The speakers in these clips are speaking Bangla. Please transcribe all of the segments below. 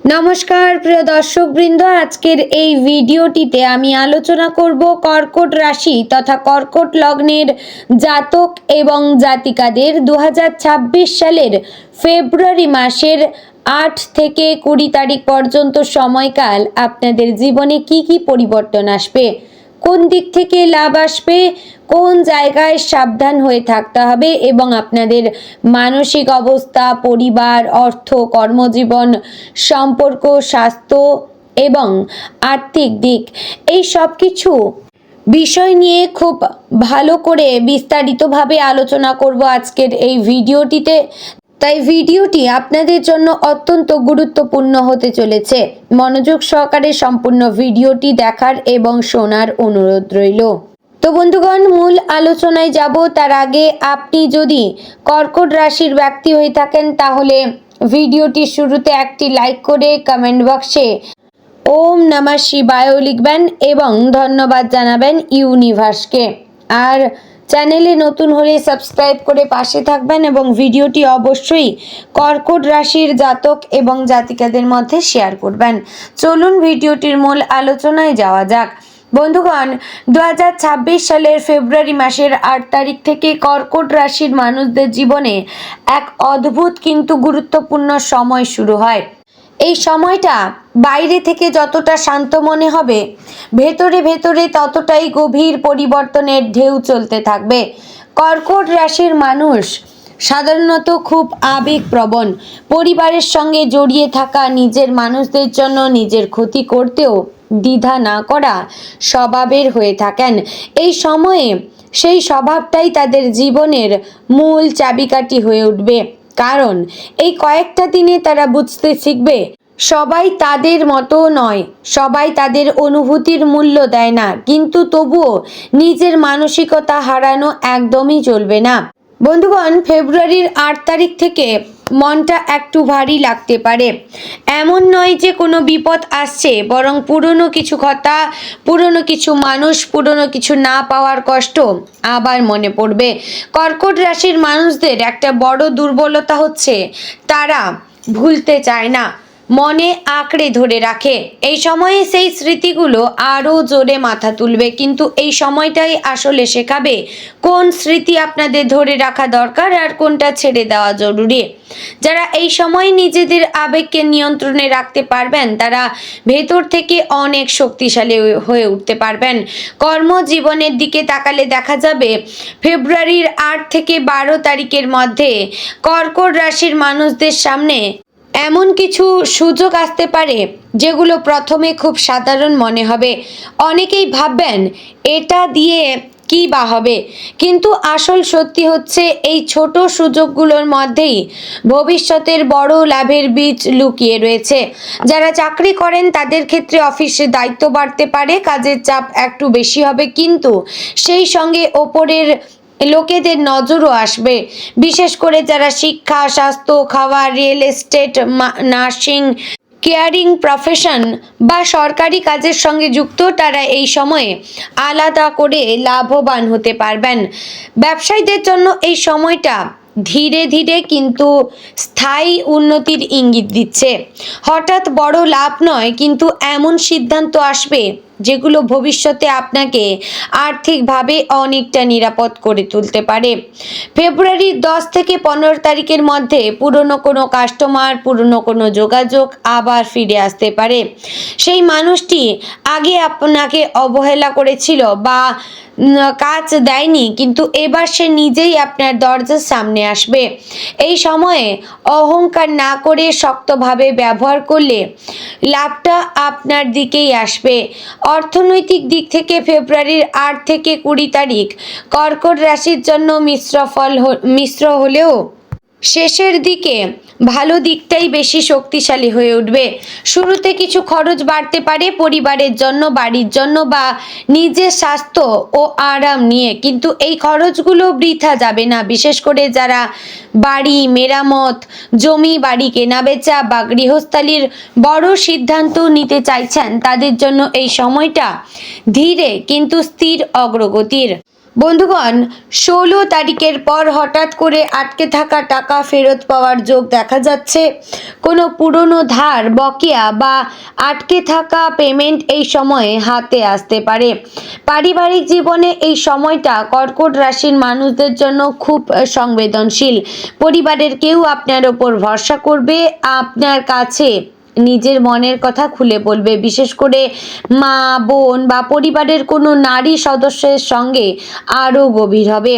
নমস্কার প্রিয় দর্শকবৃন্দ, আজকের এই ভিডিওটিতে আমি আলোচনা করব কর্কট রাশি তথা কর্কট লগ্নের জাতক এবং জাতিকাদের 2026 সালের ফেব্রুয়ারি মাসের 8 থেকে 20 তারিখ পর্যন্ত সময়কাল আপনাদের জীবনে কি কি পরিবর্তন আসবে, কোন দিক থেকে লাভ আসবে, কোন জায়গায় সাবধান হয়ে থাকতে হবে এবং আপনাদের মানসিক অবস্থা, পরিবার, অর্থ, কর্মজীবন, সম্পর্ক, স্বাস্থ্য এবং আর্থিক দিক, এই সব কিছু বিষয় নিয়ে খুব ভালো করে বিস্তারিতভাবে আলোচনা করব আজকের এই ভিডিওটিতে। তাই ভিডিওটি আপনাদের জন্য অত্যন্ত গুরুত্বপূর্ণ হতে চলেছে। মনোযোগ সহকারে সম্পূর্ণ ভিডিওটি দেখার এবং শোনার অনুরোধ রইল। তো বন্ধুগণ, মূল আলোচনায় যাব তার আগে আপনি যদি কর্কট রাশির ব্যক্তি হয়ে থাকেন তাহলে ভিডিওটির শুরুতে একটি লাইক করে কমেন্ট বক্সে ওম নমঃ শিবায় লিখবেন এবং ধন্যবাদ জানাবেন ইউনিভার্সকে। আর চ্যানেলে নতুন হলে সাবস্ক্রাইব করে পাশে থাকবেন এবং ভিডিওটি অবশ্যই কর্কট রাশির জাতক এবং জাতিকাদের মধ্যে শেয়ার করবেন। চলুন ভিডিওটির মূল আলোচনায় যাওয়া যাক। বন্ধুগণ, 2026 সালের ফেব্রুয়ারি মাসের 8 তারিখ থেকে কর্কট রাশির মানুষদের জীবনে এক অদ্ভুত কিন্তু গুরুত্বপূর্ণ সময় শুরু হয়। এই সময়টা বাইরে থেকে যতটা শান্ত মনে হবে, ভেতরে ভেতরে ততটাই গভীর পরিবর্তনের ঢেউ চলতে থাকবে। কর্কট রাশির মানুষ সাধারণত খুব আবেগপ্রবণ, পরিবারের সঙ্গে জড়িয়ে থাকা নিজের মানুষদের জন্য নিজের ক্ষতি করতেও দ্বিধা না করা স্বভাবের হয়ে থাকেন। এই সময়ে সেই স্বভাবটাই তাদের জীবনের মূল চাবিকাঠি হয়ে উঠবে, কারণ এই কয়েকটা দিনে তারা বুঝতে শিখবে সবাই তাদের মতো নয়, সবাই তাদের অনুভূতির মূল্য দেয় না, কিন্তু তবুও নিজের মানসিকতা হারানো একদমই চলবে না। বন্ধুগণ, ফেব্রুয়ারির 8 তারিখ থেকে মনটা একটু ভারী লাগতে পারে। এমন নয় যে কোনো বিপদ আসছে, বরং পুরনো কিছু কথা, পুরনো কিছু মানুষ, পুরনো কিছু না পাওয়ার কষ্ট আবার মনে পড়বে। কর্কট রাশির মানুষদের একটা বড় দুর্বলতা হচ্ছে তারা ভুলতে চায় না, মনে আঁকড়ে ধরে রাখে। এই সময়ে সেই স্মৃতিগুলো আরও জোরে মাথা তুলবে, কিন্তু এই সময়টাই আসলে শেখাবে কোন স্মৃতি আপনাদের ধরে রাখা দরকার আর কোনটা ছেড়ে দেওয়া জরুরি। যারা এই সময় নিজেদের আবেগকে নিয়ন্ত্রণে রাখতে পারবেন তারা ভেতর থেকে অনেক শক্তিশালী হয়ে উঠতে পারবেন। কর্মজীবনের দিকে তাকালে দেখা যাবে ফেব্রুয়ারির 8 থেকে 12 তারিখের মধ্যে কর্কট রাশির মানুষদের সামনে এমন কিছু সুযোগ আসতে পারে যেগুলো প্রথমে খুব সাধারণ মনে হবে। অনেকেই ভাববেন এটা দিয়ে কি বা হবে, কিন্তু আসল সত্যি হচ্ছে এই ছোট সুযোগগুলোর মধ্যেই ভবিষ্যতের বড় লাভের বীজ লুকিয়ে রয়েছে। যারা চাকরি করেন তাদের ক্ষেত্রে অফিসে দায়িত্ব বাড়তে পারে, কাজের চাপ একটু বেশি হবে, কিন্তু সেই সঙ্গে ওপরের লোকেদের নজরও আসবে। বিশেষ করে যারা শিক্ষা, স্বাস্থ্য, খাওয়া, real estate, nursing, caring profession বা সরকারি কাজের সঙ্গে যুক্ত, তারা এই সময়ে আলাদা করে লাভবান হতে পারবেন। ব্যবসায়ীদের জন্য এই সময়টা ধীরে ধীরে কিন্তু স্থায়ী উন্নতির ইঙ্গিত দিচ্ছে। হঠাৎ বড় লাভ নয়, কিন্তু এমন সিদ্ধান্ত আসবে যেগুলো ভবিষ্যতে আপনাকে আর্থিকভাবে অনেকটা নিরাপদ করে তুলতে পারে। ফেব্রুয়ারির 10 থেকে 15 তারিখের মধ্যে পুরনো কোনো কাস্টমার, পুরনো কোনো যোগাযোগ আবার ফিরে আসতে পারে। সেই মানুষটি আগে আপনাকে অবহেলা করেছিল বা কাজ দেয়নি, কিন্তু এবার সে নিজেই আপনার দরজার সামনে আসবে। এই সময়ে অহংকার না করে শক্তভাবে ব্যবহার করলে লাভটা আপনার দিকেই আসবে। অর্থনৈতিক দিক থেকে ফেব্রুয়ারির 8 থেকে 20 তারিখ কর্কট রাশির জন্য মিশ্র হলেও শেষের দিকে ভালো দিকটাই বেশি শক্তিশালী হয়ে উঠবে। শুরুতে কিছু খরচ বাড়তে পারে পরিবারের জন্য, বাড়ির জন্য বা নিজের স্বাস্থ্য ও আরাম নিয়ে, কিন্তু এই খরচগুলো বৃথা যাবে না। বিশেষ করে যারা বাড়ি মেরামত, জমি বাড়ি কেনাবেচা বা গৃহস্থালির বড় সিদ্ধান্ত নিতে চাইছেন তাদের জন্য এই সময়টা ধীরে কিন্তু স্থির অগ্রগতির। বন্ধুগণ, 16 তারিখের পর হঠাৎ করে আটকে থাকা টাকা ফেরত পাওয়ার যোগ দেখা যাচ্ছে। কোনো পুরনো ধার, বকেয়া বা আটকে থাকা পেমেন্ট এই সময়ে হাতে আসতে পারে। পারিবারিক জীবনে এই সময়টা কর্কট রাশির মানুষদের জন্য খুব সংবেদনশীল। পরিবারের কেউ আপনার ওপর ভরসা করবে, আপনার কাছে নিজের মনের কথা খুলে বলবে। বিশেষ করে মা, বোন বা পরিবারের কোনো নারী সদস্যের সঙ্গে আরও গভীর হবে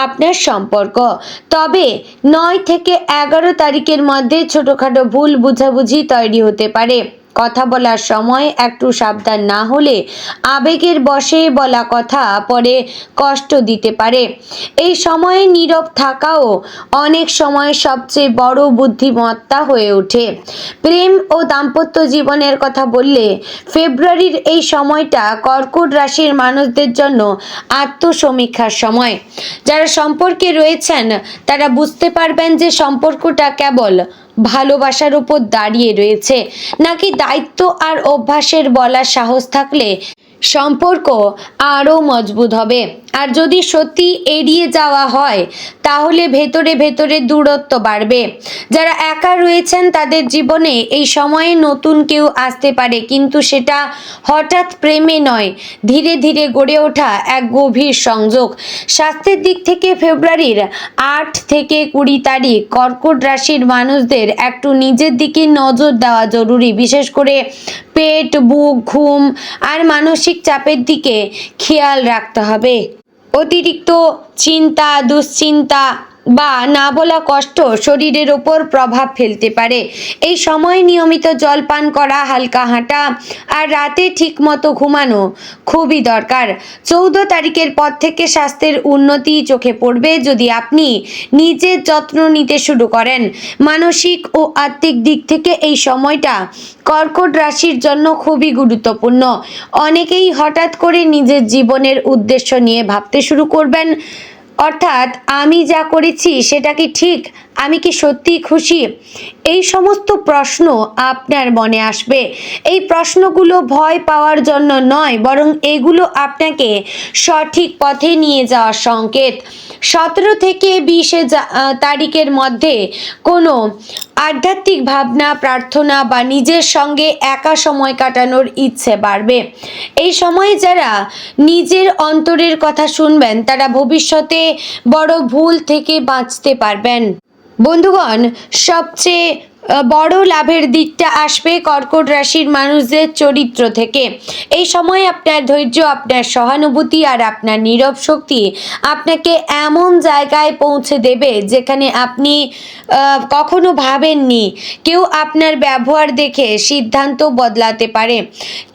আপনার সম্পর্ক। তবে 9 থেকে 11 তারিখের মধ্যে ছোটোখাটো ভুল বোঝাবুঝি তৈরি হতে পারে। কথা বলার সময় একটু সাবধান না হলে আবেগের বশে বলা কথা পরে কষ্ট দিতে পারে। এই সময়ে নীরব থাকাও অনেক সময় সবচেয়ে বড় বুদ্ধিমত্তা হয়ে ওঠে। প্রেম ও দাম্পত্য জীবনের কথা বললে ফেব্রুয়ারির এই সময়টা কর্কট রাশির মানুষদের জন্য আত্মসমীক্ষার সময়। যারা সম্পর্কে রয়েছেন তারা বুঝতে পারবেন যে সম্পর্কটা কেবল ভালোবাসার উপর দাঁড়িয়ে রয়েছে নাকি দায়িত্ব আর অভ্যাসের বলার সাহস থাকলে সম্পর্ক আরও মজবুত হবে। আর যদি সত্যি এড়িয়ে যাওয়া হয় তাহলে ভেতরে ভেতরে দূরত্ব বাড়বে। যারা একা রয়েছেন তাদের জীবনে এই সময়ে নতুন কেউ আসতে পারে, কিন্তু সেটা হঠাৎ প্রেমে নয়, ধীরে ধীরে গড়ে ওঠা এক গভীর সংযোগ। স্বাস্থ্যের দিক থেকে ফেব্রুয়ারির 8 থেকে 20 তারিখ কর্কট রাশির মানুষদের একটু নিজের দিকে নজর দেওয়া জরুরি। বিশেষ করে পেট, বুক, ঘুম আর মানসিক চাপের দিকে খেয়াল রাখতে হবে। অতিরিক্ত চিন্তা, দুশ্চিন্তা বা না বলা কষ্ট শরীরের ওপর প্রভাব ফেলতে পারে। এই সময় নিয়মিত জল পান করা, হালকা হাঁটা আর রাতে ঠিকমতো ঘুমানো খুবই দরকার। 14 তারিখের পর থেকে স্বাস্থ্যের উন্নতি চোখে পড়বে যদি আপনি নিজের যত্ন নিতে শুরু করেন। মানসিক ও আত্মিক দিক থেকে এই সময়টা কর্কট রাশির জন্য খুবই গুরুত্বপূর্ণ। অনেকেই হঠাৎ করে নিজের জীবনের উদ্দেশ্য নিয়ে ভাবতে শুরু করবেন, অর্থাৎ আমি যা করেছি সেটা কি ঠিক, আমি কি সত্যিই খুশি? এই সমস্ত প্রশ্ন আপনার মনে আসবে। এই প্রশ্নগুলো ভয় পাওয়ার জন্য নয়, বরং এগুলো আপনাকে সঠিক পথে নিয়ে যাওয়ার সংকেত। 17 থেকে 20 তারিখের মধ্যে কোনো আধ্যাত্মিক ভাবনা, প্রার্থনা বা নিজের সঙ্গে একা সময় কাটানোর ইচ্ছে বাড়বে। এই সময়ে যারা নিজের অন্তরের কথা শুনবেন তারা ভবিষ্যতে বড় ভুল থেকে বাঁচতে পারবেন। বন্ধুগণ, সবচেয়ে বড় লাভের দিকটা আসবে কর্কট রাশির মানুষদের চরিত্র থেকে। এই সময় আপনার ধৈর্য, আপনার সহানুভূতি আর আপনার নীরব শক্তি আপনাকে এমন জায়গায় পৌঁছে দেবে যেখানে আপনি কখনো ভাবেননি। কেউ আপনার ব্যবহার দেখে সিদ্ধান্ত বদলাতে পারে,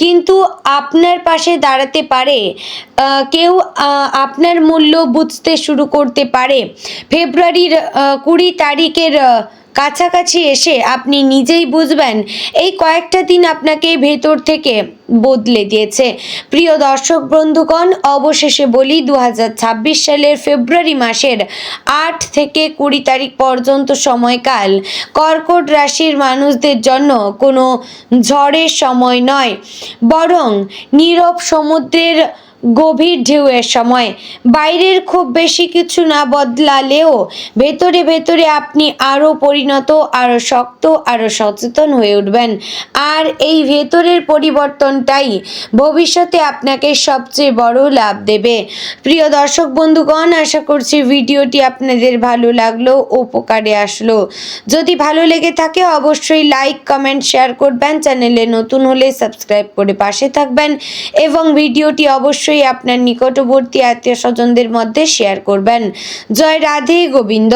কিন্তু আপনার পাশে দাঁড়াতে পারে। কেউ আপনার মূল্য বুঝতে শুরু করতে পারে। ফেব্রুয়ারির 20 তারিখের কাছাকাছি এসে আপনি নিজেই বুঝবেন এই কয়েকটা দিন আপনাকে ভেতর থেকে বদলে দিয়েছে। প্রিয় দর্শক বন্ধুগণ, অবশেষে বলি 2026 সালের ফেব্রুয়ারি মাসের 8 থেকে 20 তারিখ পর্যন্ত সময়কাল কর্কট রাশির মানুষদের জন্য কোনো ঝড়ের সময় নয়, বরং নীরব সমুদ্রের গভীর ঢেউয়ের সময়। বাইরের খুব বেশি কিছু না বদলালেও ভেতরে ভেতরে আপনি আরও পরিণত, আরও শক্ত, আরও সচেতন হয়ে উঠবেন। আর এই ভেতরের পরিবর্তনটাই ভবিষ্যতে আপনাকে সবচেয়ে বড় লাভ দেবে। প্রিয় দর্শক বন্ধুগণ, আশা করছি ভিডিওটি আপনাদের ভালো লাগলো, উপকারে আসলো। যদি ভালো লেগে থাকে অবশ্যই লাইক, কমেন্ট, শেয়ার করবেন। চ্যানেলে নতুন হলে সাবস্ক্রাইব করে পাশে থাকবেন এবং ভিডিওটি অবশ্যই আপনার নিকটবর্তী আত্মীয় স্বজনদের মধ্যে শেয়ার করবেন। জয় রাধে গোবিন্দ।